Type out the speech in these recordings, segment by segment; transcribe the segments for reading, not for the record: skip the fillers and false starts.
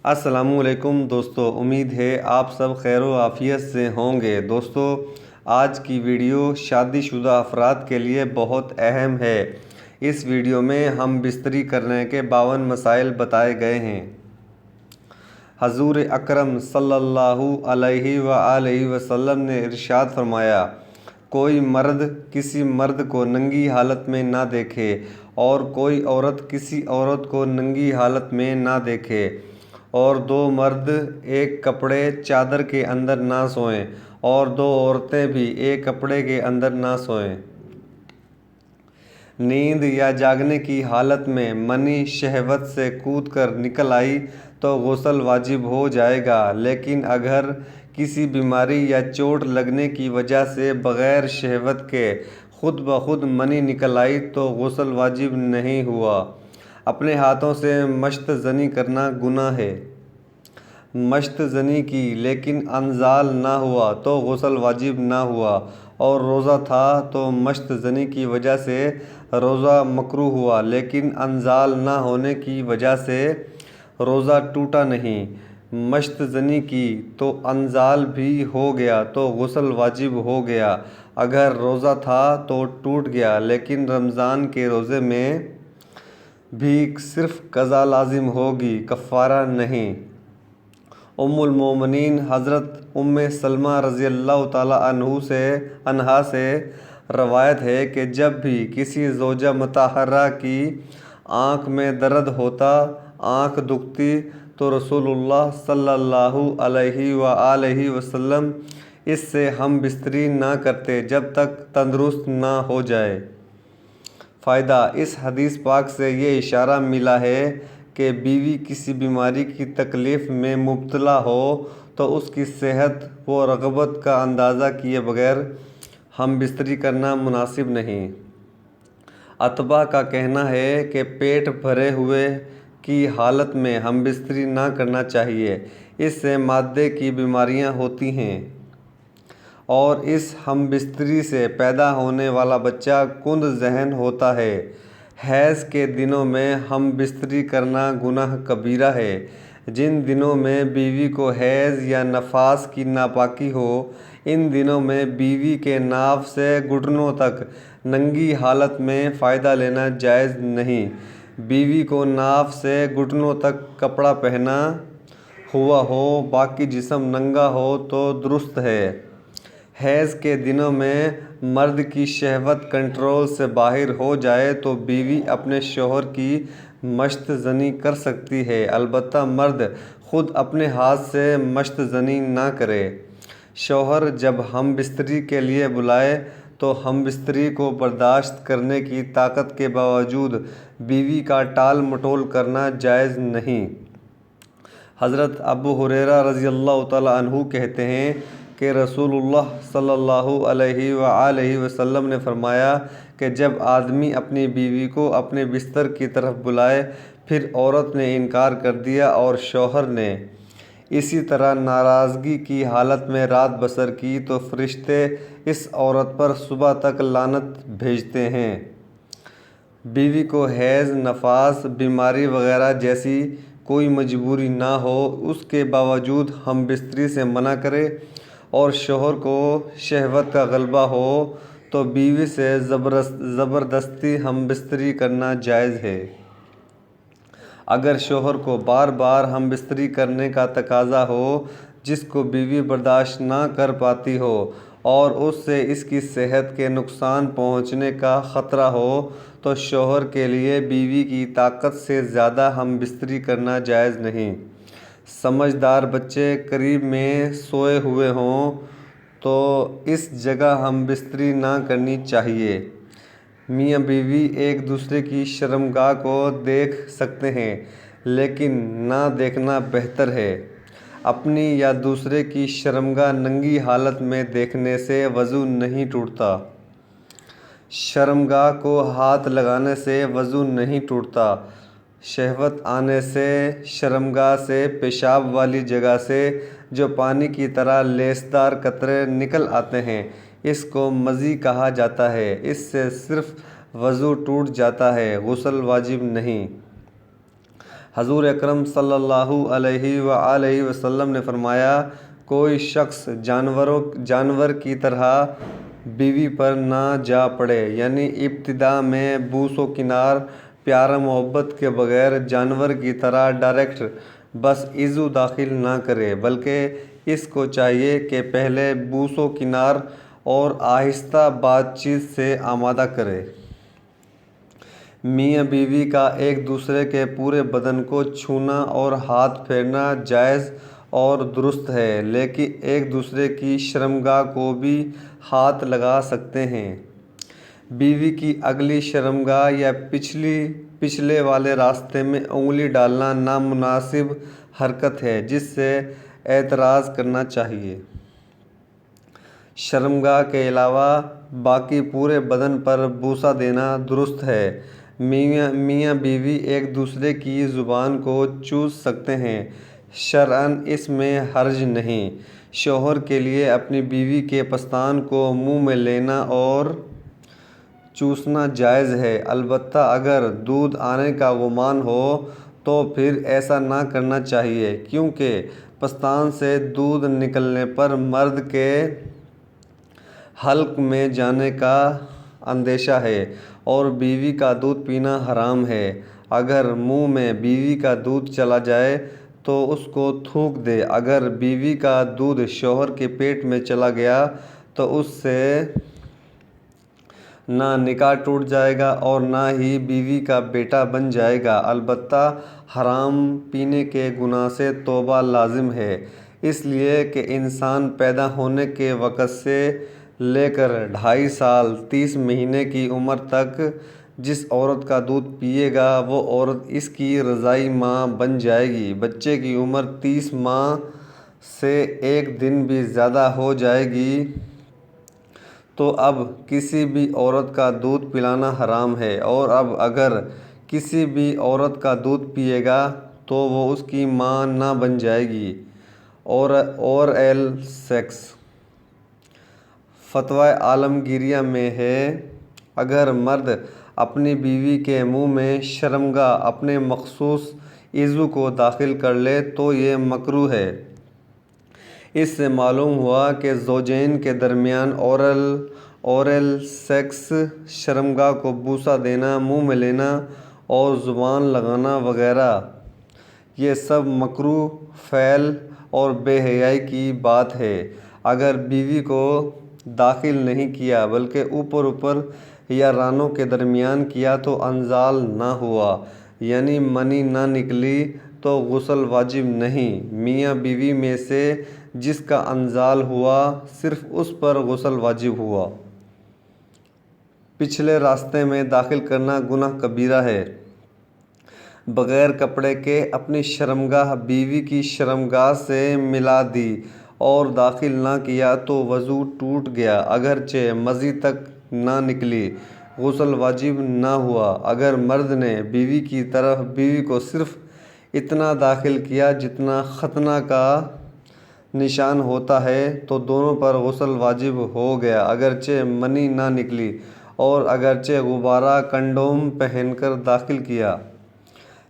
السلام علیکم دوستو، امید ہے آپ سب خیر و عافیت سے ہوں گے۔ دوستو، آج کی ویڈیو شادی شدہ افراد کے لیے بہت اہم ہے۔ اس ویڈیو میں ہم بستری کرنے کے 52 مسائل بتائے گئے ہیں۔ حضور اکرم صلی اللہ علیہ وآلہ وسلم نے ارشاد فرمایا، کوئی مرد کسی مرد کو ننگی حالت میں نہ دیکھے اور کوئی عورت کسی عورت کو ننگی حالت میں نہ دیکھے، اور 2 مرد ایک کپڑے چادر کے اندر نہ سوئیں اور 2 عورتیں بھی ایک کپڑے کے اندر نہ سوئیں۔ نیند یا جاگنے کی حالت میں منی شہوت سے کود کر نکل آئی تو غسل واجب ہو جائے گا، لیکن اگر کسی بیماری یا چوٹ لگنے کی وجہ سے بغیر شہوت کے خود بخود منی نکل آئی تو غسل واجب نہیں ہوا۔ اپنے ہاتھوں سے مشط زنی کرنا گناہ ہے۔ مشط زنی کی لیکن انزال نہ ہوا تو غسل واجب نہ ہوا، اور روزہ تھا تو مشط زنی کی وجہ سے روزہ مکروہ ہوا، لیکن انزال نہ ہونے کی وجہ سے روزہ ٹوٹا نہیں۔ مشط زنی کی تو انزال بھی ہو گیا تو غسل واجب ہو گیا۔ اگر روزہ تھا تو ٹوٹ گیا، لیکن رمضان کے روزے میں بھی صرف قضا لازم ہوگی، کفارہ نہیں۔ ام المومنین حضرت ام سلمہ رضی اللہ تعالیٰ عنہا سے روایت ہے کہ جب بھی کسی زوجہ مطہرہ کی آنکھ میں درد ہوتا، آنکھ دکھتی، تو رسول اللہ صلی اللہ علیہ وآلہ وسلم اس سے ہم بستری نہ کرتے جب تک تندرست نہ ہو جائے۔ فائدہ: اس حدیث پاک سے یہ اشارہ ملا ہے کہ بیوی کسی بیماری کی تکلیف میں مبتلا ہو تو اس کی صحت و رغبت کا اندازہ کیے بغیر ہم بستری کرنا مناسب نہیں۔ اطباء کا کہنا ہے کہ پیٹ بھرے ہوئے کی حالت میں ہم بستری نہ کرنا چاہیے، اس سے معدے کی بیماریاں ہوتی ہیں، اور اس ہم بستری سے پیدا ہونے والا بچہ کند ذہن ہوتا ہے۔ حیض کے دنوں میں ہم بستری کرنا گناہ کبیرہ ہے۔ جن دنوں میں بیوی کو حیض یا نفاس کی ناپاکی ہو، ان دنوں میں بیوی کے ناف سے گھٹنوں تک ننگی حالت میں فائدہ لینا جائز نہیں۔ بیوی کو ناف سے گھٹنوں تک کپڑا پہنا ہوا ہو، باقی جسم ننگا ہو تو درست ہے۔ حیض کے دنوں میں مرد کی شہوت کنٹرول سے باہر ہو جائے تو بیوی اپنے شوہر کی مشط زنی کر سکتی ہے، البتہ مرد خود اپنے ہاتھ سے مشط زنی نہ کرے۔ شوہر جب ہم بستری کے لیے بلائے تو ہم بستری کو برداشت کرنے کی طاقت کے باوجود بیوی کا ٹال مٹول کرنا جائز نہیں۔ حضرت ابو ہریرہ رضی اللہ تعالیٰ عنہ کہتے ہیں کہ رسول اللہ صلی اللہ علیہ وآلہ وسلم نے فرمایا کہ جب آدمی اپنی بیوی کو اپنے بستر کی طرف بلائے، پھر عورت نے انکار کر دیا اور شوہر نے اسی طرح ناراضگی کی حالت میں رات بسر کی، تو فرشتے اس عورت پر صبح تک لعنت بھیجتے ہیں۔ بیوی کو حیض، نفاس، بیماری وغیرہ جیسی کوئی مجبوری نہ ہو، اس کے باوجود ہم بستری سے منع کرے، اور شوہر کو شہوت کا غلبہ ہو تو بیوی سے زبردستی ہم بستری کرنا جائز ہے۔ اگر شوہر کو بار بار ہم بستری کرنے کا تقاضا ہو جس کو بیوی برداشت نہ کر پاتی ہو، اور اس سے اس کی صحت کے نقصان پہنچنے کا خطرہ ہو، تو شوہر کے لیے بیوی کی طاقت سے زیادہ ہم بستری کرنا جائز نہیں۔ سمجھدار بچے قریب میں سوئے ہوئے ہوں تو اس جگہ ہم بستری نہ کرنی چاہیے۔ میاں بیوی ایک دوسرے کی شرمگاہ کو دیکھ سکتے ہیں، لیکن نہ دیکھنا بہتر ہے۔ اپنی یا دوسرے کی شرمگاہ ننگی حالت میں دیکھنے سے وضو نہیں ٹوٹتا۔ شرمگاہ کو ہاتھ لگانے سے وضو نہیں ٹوٹتا۔ شہوت آنے سے شرمگاہ سے پیشاب والی جگہ سے جو پانی کی طرح لیسدار قطرے نکل آتے ہیں، اس کو مزی کہا جاتا ہے۔ اس سے صرف وضو ٹوٹ جاتا ہے، غسل واجب نہیں۔ حضور اکرم صلی اللہ علیہ وآلہ وسلم نے فرمایا، کوئی شخص جانور کی طرح بیوی پر نہ جا پڑے، یعنی ابتدا میں بوس و کنار پیار محبت کے بغیر جانور کی طرح ڈائریکٹ بس ایذو داخل نہ کرے، بلکہ اس کو چاہیے کہ پہلے بوس و کنار اور آہستہ بات چیت سے آمادہ کرے۔ میاں بیوی کا ایک دوسرے کے پورے بدن کو چھونا اور ہاتھ پھیرنا جائز اور درست ہے، لیکن ایک دوسرے کی شرمگاہ کو بھی ہاتھ لگا سکتے ہیں۔ بیوی کی اگلی شرمگاہ یا پچھلے والے راستے میں انگلی ڈالنا نامناسب حرکت ہے جس سے اعتراض کرنا چاہیے۔ شرمگاہ کے علاوہ باقی پورے بدن پر بوسہ دینا درست ہے۔ میاں بیوی ایک دوسرے کی زبان کو چوس سکتے ہیں، شرعاً اس میں حرج نہیں۔ شوہر کے لیے اپنی بیوی کے پستان کو منہ میں لینا اور چوسنا جائز ہے، البتہ اگر دودھ آنے کا گمان ہو تو پھر ایسا نہ کرنا چاہیے، کیونکہ پستان سے دودھ نکلنے پر مرد کے حلق میں جانے کا اندیشہ ہے اور بیوی کا دودھ پینا حرام ہے۔ اگر منہ میں بیوی کا دودھ چلا جائے تو اس کو تھوک دے۔ اگر بیوی کا دودھ شوہر کے پیٹ میں چلا گیا تو اس سے نہ نکاح ٹوٹ جائے گا اور نہ ہی بیوی کا بیٹا بن جائے گا، البتہ حرام پینے کے گناہ سے توبہ لازم ہے، اس لیے کہ انسان پیدا ہونے کے وقت سے لے کر 2.5 سال 30 مہینے کی عمر تک جس عورت کا دودھ پیے گا وہ عورت اس کی رضاعی ماں بن جائے گی۔ بچے کی عمر 30 ماہ سے 1 دن بھی زیادہ ہو جائے گی تو اب کسی بھی عورت کا دودھ پلانا حرام ہے، اور اب اگر کسی بھی عورت کا دودھ پیے گا تو وہ اس کی ماں نہ بن جائے گی۔ Oral sex. فتویٰ عالمگیریہ میں ہے، اگر مرد اپنی بیوی کے منہ میں شرمگاہ اپنے مخصوص عضو کو داخل کر لے تو یہ مکروہ ہے۔ اس سے معلوم ہوا کہ زوجین کے درمیان اورل سیکس، شرمگاہ کو بوسہ دینا، منہ میں لینا اور زبان لگانا وغیرہ، یہ سب مکروہ فعل اور بے حیائی کی بات ہے۔ اگر بیوی کو داخل نہیں کیا بلکہ اوپر یا رانوں کے درمیان کیا تو انزال نہ ہوا، یعنی منی نہ نکلی تو غسل واجب نہیں۔ میاں بیوی میں سے جس کا انزال ہوا صرف اس پر غسل واجب ہوا۔ پچھلے راستے میں داخل کرنا گناہ کبیرہ ہے۔ بغیر کپڑے کے اپنی شرمگاہ بیوی کی شرمگاہ سے ملا دی اور داخل نہ کیا تو وضو ٹوٹ گیا، اگرچہ مزی تک نہ نکلی، غسل واجب نہ ہوا۔ اگر مرد نے بیوی کی طرف بیوی کو صرف اتنا داخل کیا جتنا ختنہ کا نشان ہوتا ہے تو دونوں پر غسل واجب ہو گیا، اگرچہ منی نہ نکلی اور اگرچہ غبارہ کنڈوم پہن کر داخل کیا۔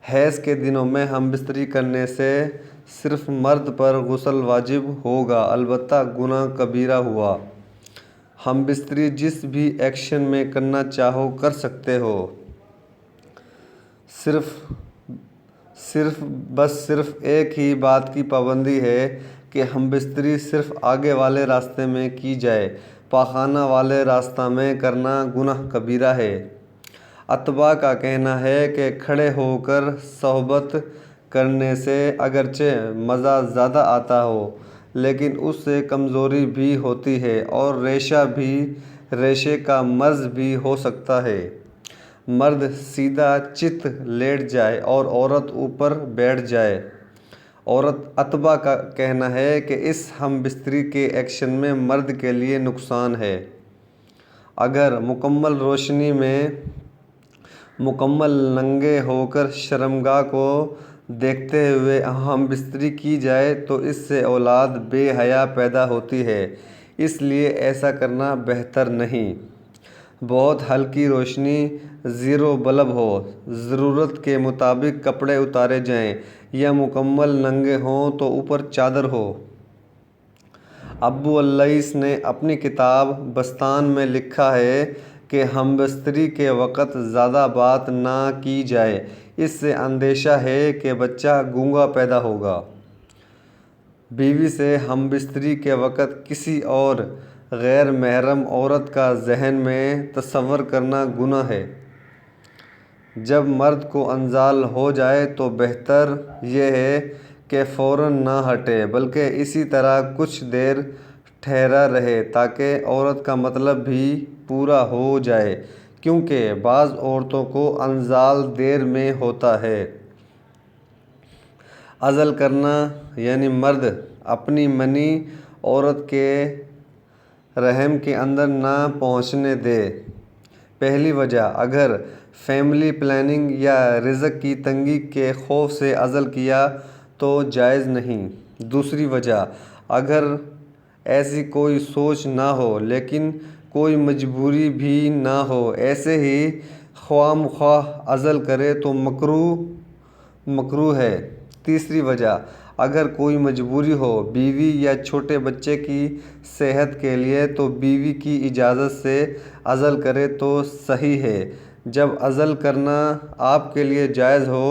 حیض کے دنوں میں ہم بستری کرنے سے صرف مرد پر غسل واجب ہوگا، البتہ گناہ کبیرہ ہوا۔ ہم بستری جس بھی ایکشن میں کرنا چاہو کر سکتے ہو، صرف ایک ہی بات کی پابندی ہے کہ ہم بستری صرف آگے والے راستے میں کی جائے، پاخانہ والے راستہ میں کرنا گناہ کبیرہ ہے۔ اتباع کا کہنا ہے کہ کھڑے ہو کر صحبت کرنے سے اگرچہ مزہ زیادہ آتا ہو لیکن اس سے کمزوری بھی ہوتی ہے اور ریشے کا مرض بھی ہو سکتا ہے۔ مرد سیدھا چت لیٹ جائے اور عورت اوپر بیٹھ جائے۔ اتباع کا کہنا ہے کہ اس ہم بستری کے ایکشن میں مرد کے لیے نقصان ہے۔ اگر مکمل روشنی میں مکمل ننگے ہو کر شرمگاہ کو دیکھتے ہوئے ہم بستری کی جائے تو اس سے اولاد بے حیا پیدا ہوتی ہے، اس لیے ایسا کرنا بہتر نہیں۔ بہت ہلکی روشنی، زیرو بلب ہو، ضرورت کے مطابق کپڑے اتارے جائیں یا مکمل ننگے ہوں تو اوپر چادر ہو۔ ابو اللیث نے اپنی کتاب بستان میں لکھا ہے کہ ہم بستری کے وقت زیادہ بات نہ کی جائے، اس سے اندیشہ ہے کہ بچہ گونگا پیدا ہوگا۔ بیوی سے ہم بستری کے وقت کسی اور غیر محرم عورت کا ذہن میں تصور کرنا گناہ ہے۔ جب مرد کو انزال ہو جائے تو بہتر یہ ہے کہ فوراً نہ ہٹے بلکہ اسی طرح کچھ دیر ٹھہرا رہے تاکہ عورت کا مطلب بھی پورا ہو جائے، کیونکہ بعض عورتوں کو انزال دیر میں ہوتا ہے۔ عزل کرنا یعنی مرد اپنی منی عورت کے رحم کے اندر نہ پہنچنے دے۔ پہلی وجہ، اگر فیملی پلاننگ یا رزق کی تنگی کے خوف سے عزل کیا تو جائز نہیں۔ دوسری وجہ، اگر ایسی کوئی سوچ نہ ہو لیکن کوئی مجبوری بھی نہ ہو، ایسے ہی خواہ مخواہ عزل کرے تو مکروہ ہے۔ تیسری وجہ، اگر کوئی مجبوری ہو، بیوی یا چھوٹے بچے کی صحت کے لیے، تو بیوی کی اجازت سے عزل کرے تو صحیح ہے۔ جب عزل کرنا آپ کے لیے جائز ہو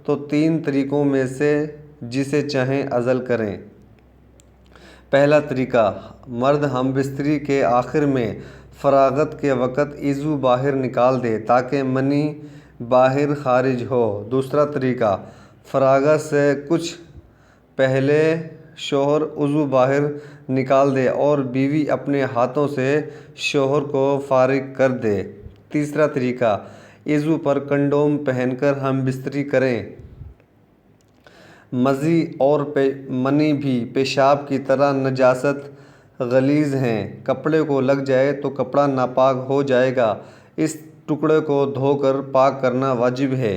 تو 3 طریقوں میں سے جسے چاہیں عزل کریں۔ پہلا طریقہ، مرد ہم بستری کے آخر میں فراغت کے وقت عضو باہر نکال دے تاکہ منی باہر خارج ہو۔ دوسرا طریقہ، فراغت سے کچھ پہلے شوہر عضو باہر نکال دے اور بیوی اپنے ہاتھوں سے شوہر کو فارغ کر دے۔ تیسرا طریقہ، عضو پر کنڈوم پہن کر ہم بستری کریں۔ مزی اور منی بھی پیشاب کی طرح نجاست غلیظ ہیں، کپڑے کو لگ جائے تو کپڑا ناپاک ہو جائے گا، اس ٹکڑے کو دھو کر پاک کرنا واجب ہے۔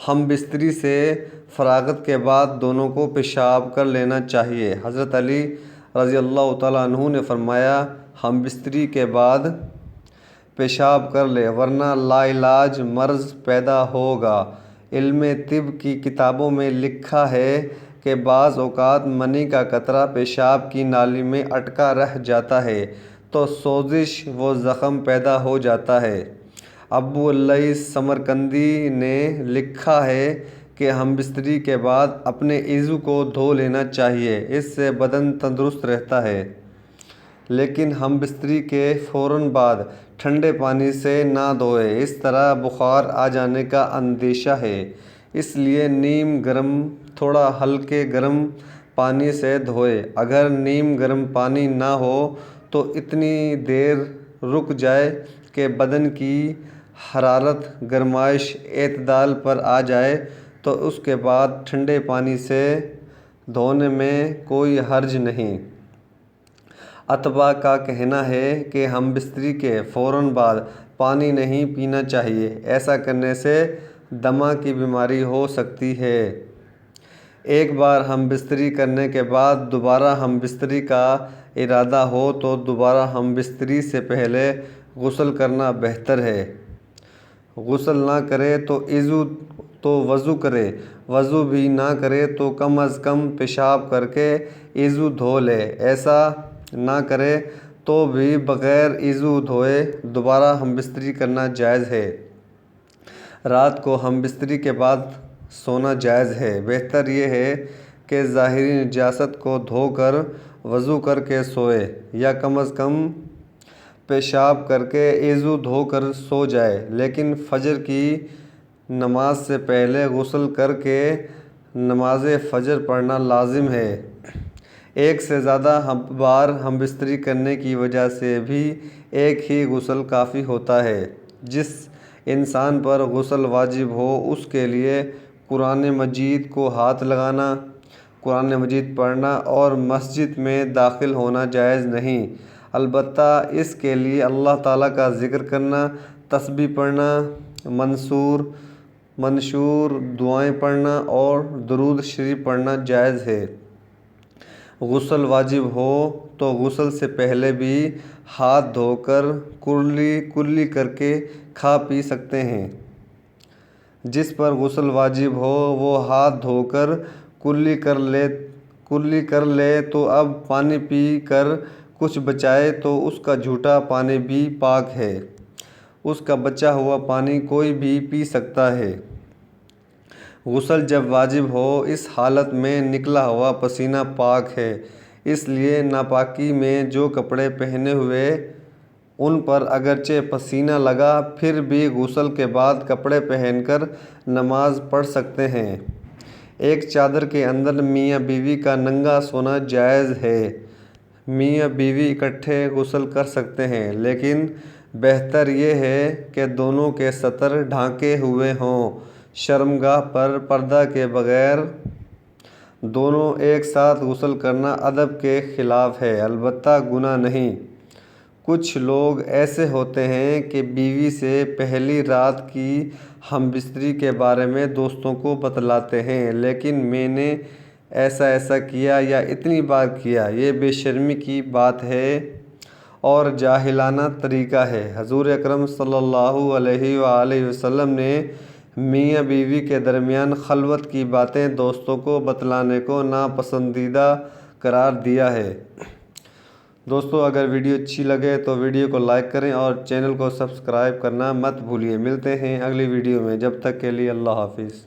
ہم بستری سے فراغت کے بعد دونوں کو پیشاب کر لینا چاہیے۔ حضرت علی رضی اللہ تعالیٰ عنہ نے فرمایا، ہم بستری کے بعد پیشاب کر لے ورنہ لاعلاج مرض پیدا ہوگا۔ علم طب کی کتابوں میں لکھا ہے کہ بعض اوقات منی کا قطرہ پیشاب کی نالی میں اٹکا رہ جاتا ہے تو سوزش و زخم پیدا ہو جاتا ہے۔ ابو اللیث سمرقندی نے لکھا ہے کہ ہم بستری کے بعد اپنے عضو کو دھو لینا چاہیے، اس سے بدن تندرست رہتا ہے۔ لیکن ہم بستری کے فوراً بعد ٹھنڈے پانی سے نہ دھوئیں، اس طرح بخار آ جانے کا اندیشہ ہے۔ اس لیے نیم گرم تھوڑا ہلکے گرم پانی سے دھوئیں۔ اگر نیم گرم پانی نہ ہو تو اتنی دیر رک جائے کہ بدن کی حرارت گرمائش اعتدال پر آ جائے تو اس کے بعد ٹھنڈے پانی سے دھونے میں کوئی حرج نہیں۔ اتباع کا کہنا ہے کہ ہم بستری کے فوراً بعد پانی نہیں پینا چاہیے، ایسا کرنے سے دمہ کی بیماری ہو سکتی ہے۔ ایک بار ہم بستری کرنے کے بعد دوبارہ ہم بستری کا ارادہ ہو تو دوبارہ ہم بستری سے پہلے غسل کرنا بہتر ہے۔ غسل نہ کرے تو وضو کرے، وضو بھی نہ کرے تو کم از کم پیشاب کر کے عضو دھو لے، ایسا نہ کرے تو بھی بغیر عضو دھوئے دوبارہ ہم بستری کرنا جائز ہے۔ رات کو ہم بستری کے بعد سونا جائز ہے۔ بہتر یہ ہے کہ ظاہری نجاست کو دھو کر وضو کر کے سوئے یا کم از کم پیشاب کر کے عضو دھو کر سو جائے، لیکن فجر کی نماز سے پہلے غسل کر کے نماز فجر پڑھنا لازم ہے۔ ایک سے زیادہ بار ہم بستری کرنے کی وجہ سے بھی ایک ہی غسل کافی ہوتا ہے۔ جس انسان پر غسل واجب ہو اس کے لیے قرآن مجید کو ہاتھ لگانا، قرآن مجید پڑھنا اور مسجد میں داخل ہونا جائز نہیں، البتہ اس کے لیے اللہ تعالیٰ کا ذکر کرنا، تسبیح پڑھنا، منشور دعائیں پڑھنا اور درود شریف پڑھنا جائز ہے۔ غسل واجب ہو تو غسل سے پہلے بھی ہاتھ دھو کر کلی کر کے کھا پی سکتے ہیں۔ جس پر غسل واجب ہو وہ ہاتھ دھو کر کلی کر لے تو اب پانی پی کر کچھ بچائے تو اس کا جھوٹا پانی بھی پاک ہے، اس کا بچا ہوا پانی کوئی بھی پی سکتا ہے۔ غسل جب واجب ہو اس حالت میں نکلا ہوا پسینہ پاک ہے، اس لیے ناپاکی میں جو کپڑے پہنے ہوئے ان پر اگرچہ پسینہ لگا پھر بھی غسل کے بعد کپڑے پہن کر نماز پڑھ سکتے ہیں۔ ایک چادر کے اندر میاں بیوی کا ننگا سونا جائز ہے۔ میاں بیوی اکٹھے غسل کر سکتے ہیں، لیکن بہتر یہ ہے کہ دونوں کے سطر ڈھانکے ہوئے ہوں۔ شرمگاہ پر پردہ کے بغیر دونوں ایک ساتھ غسل کرنا ادب کے خلاف ہے، البتہ گناہ نہیں۔ کچھ لوگ ایسے ہوتے ہیں کہ بیوی سے پہلی رات کی ہم بستری کے بارے میں دوستوں کو بتلاتے ہیں، لیکن میں نے ایسا کیا یا اتنی بار کیا۔ یہ بے شرمی کی بات ہے اور جاہلانہ طریقہ ہے۔ حضور اکرم صلی اللہ علیہ وآلہ وسلم نے میاں بیوی کے درمیان خلوت کی باتیں دوستوں کو بتلانے کو ناپسندیدہ قرار دیا ہے۔ دوستو اگر ویڈیو اچھی لگے تو ویڈیو کو لائک کریں اور چینل کو سبسکرائب کرنا مت بھولیے۔ ملتے ہیں اگلی ویڈیو میں، جب تک کے لیے اللہ حافظ۔